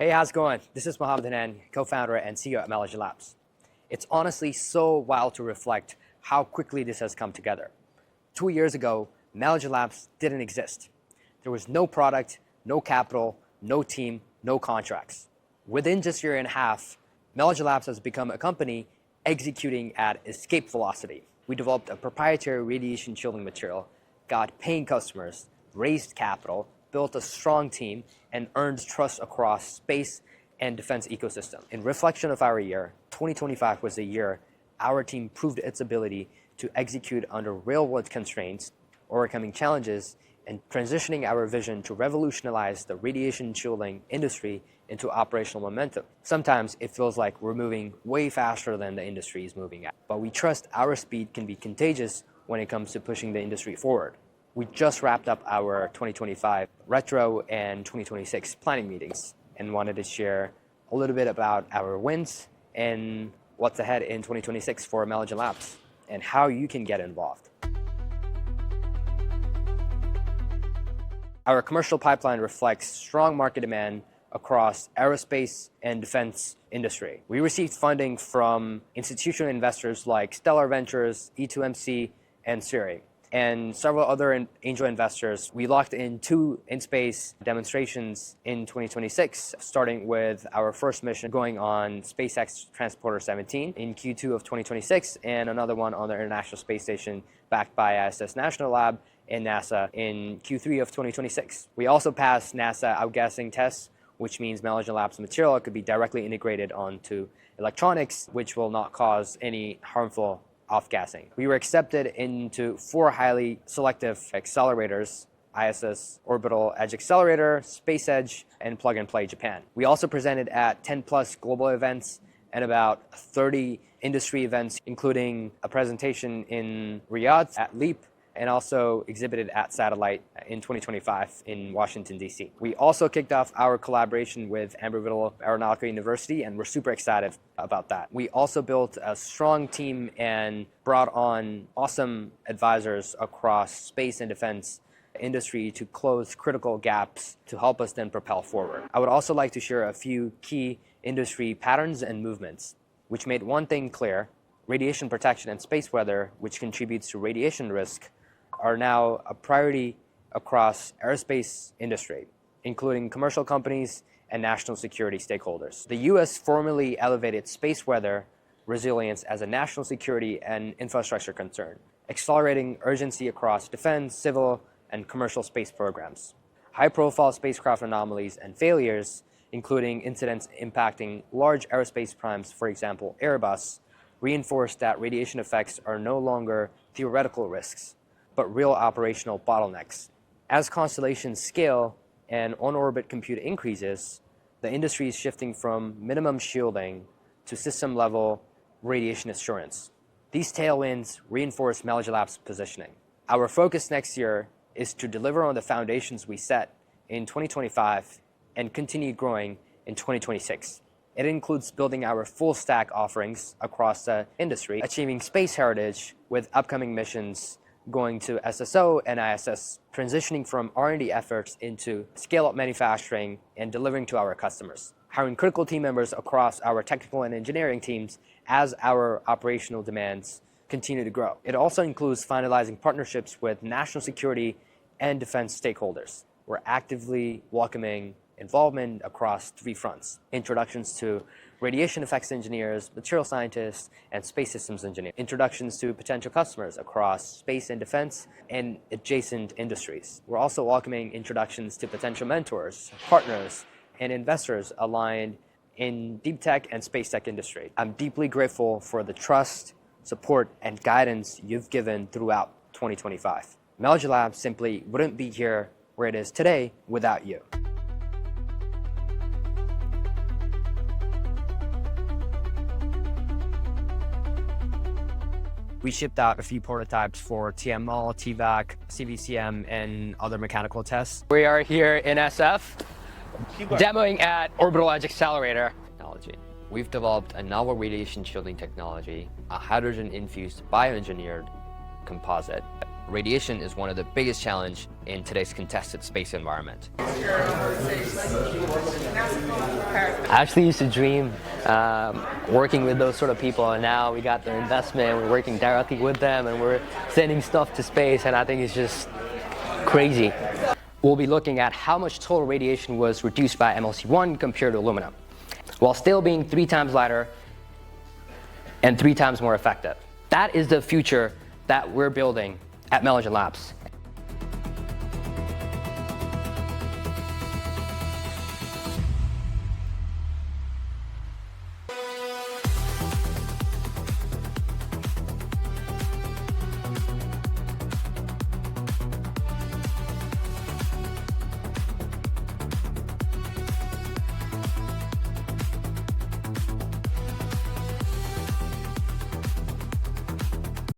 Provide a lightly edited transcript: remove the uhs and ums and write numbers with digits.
Hey, how's it going? This is Muhammad Hunain, co-founder and CEO of Melagen Labs. It's honestly so wild to reflect how quickly this has come together. 2 years ago, Melagen Labs didn't exist. There was no product, no capital, no team, no contracts. Within just a year and a half, Melagen Labs has become a company executing at escape velocity. We developed a proprietary radiation shielding material, got paying customers, raised capital, built a strong team, and earned trust across space and defense ecosystem. In reflection of our year, 2025 was the year our team proved its ability to execute under real-world constraints, overcoming challenges, and transitioning our vision to revolutionize the radiation shielding industry into operational momentum. Sometimes it feels like we're moving way faster than the industry is moving at, but we trust our speed can be contagious when it comes to pushing the industry forward. We just wrapped up our 2025 retro and 2026 planning meetings and wanted to share a little bit about our wins and what's ahead in 2026 for Melagen Labs and how you can get involved. Our commercial pipeline reflects strong market demand across aerospace and defense industry. We received funding from institutional investors like Stellar Ventures, E2MC, and Siri, and several other angel investors. We locked in 2 in-space demonstrations in 2026, starting with our first mission going on SpaceX Transporter 17 in Q2 of 2026, and another one on the International Space Station backed by ISS National Lab and NASA in Q3 of 2026. We also passed NASA outgassing tests, which means Melagen Labs material could be directly integrated onto electronics, which will not cause any harmful off-gassing. We were accepted into 4 highly selective accelerators: ISS Orbital Edge Accelerator, Space Edge, and Plug and Play Japan. We also presented at 10 plus global events and about 30 industry events, including a presentation in Riyadh at LEAP, and also exhibited at Satellite in 2025 in Washington, D.C. We also kicked off our collaboration with Embry-Riddle Aeronautical University, and we're super excited about that. We also built a strong team and brought on awesome advisors across space and defense industry to close critical gaps to help us then propel forward. I would also like to share a few key industry patterns and movements, which made one thing clear: radiation protection and space weather, which contributes to radiation risk, are now a priority across aerospace industry, including commercial companies and national security stakeholders. The U.S. formally elevated space weather resilience as a national security and infrastructure concern, accelerating urgency across defense, civil, and commercial space programs. High-profile spacecraft anomalies and failures, including incidents impacting large aerospace primes, for example, Airbus, reinforced that radiation effects are no longer theoretical risks, but real operational bottlenecks. As constellations scale and on-orbit compute increases, the industry is shifting from minimum shielding to system-level radiation assurance. These tailwinds reinforce Melagen Labs' positioning. Our focus next year is to deliver on the foundations we set in 2025 and continue growing in 2026. It includes building our full-stack offerings across the industry, achieving space heritage with upcoming missions going to SSO and ISS, transitioning from R&D efforts into scale-up manufacturing and delivering to our customers, hiring critical team members across our technical and engineering teams as our operational demands continue to grow. It also includes finalizing partnerships with national security and defense stakeholders. We're actively welcoming involvement across 3 fronts: introductions to radiation effects engineers, material scientists, and space systems engineers, introductions to potential customers across space and defense and adjacent industries. We're also welcoming introductions to potential mentors, partners, and investors aligned in deep tech and space tech industry. I'm deeply grateful for the trust, support, and guidance you've given throughout 2025. Melagen Labs simply wouldn't be here where it is today without you. We shipped out a few prototypes for TML, TVAC, CVCM, and other mechanical tests. We are here in SF, demoing at Orbital Edge Accelerator technology. We've developed a novel radiation shielding technology, a hydrogen-infused bioengineered composite radiation is one of the biggest challenges in today's contested space environment. I actually used to dream working with those sort of people, and now we got their investment, we're working directly with them, and we're sending stuff to space, and I think it's just crazy. We'll be looking at how much total radiation was reduced by MLC1 compared to aluminum, while still being 3 times lighter and 3 times more effective. That is the future that we're building at Melagen Labs.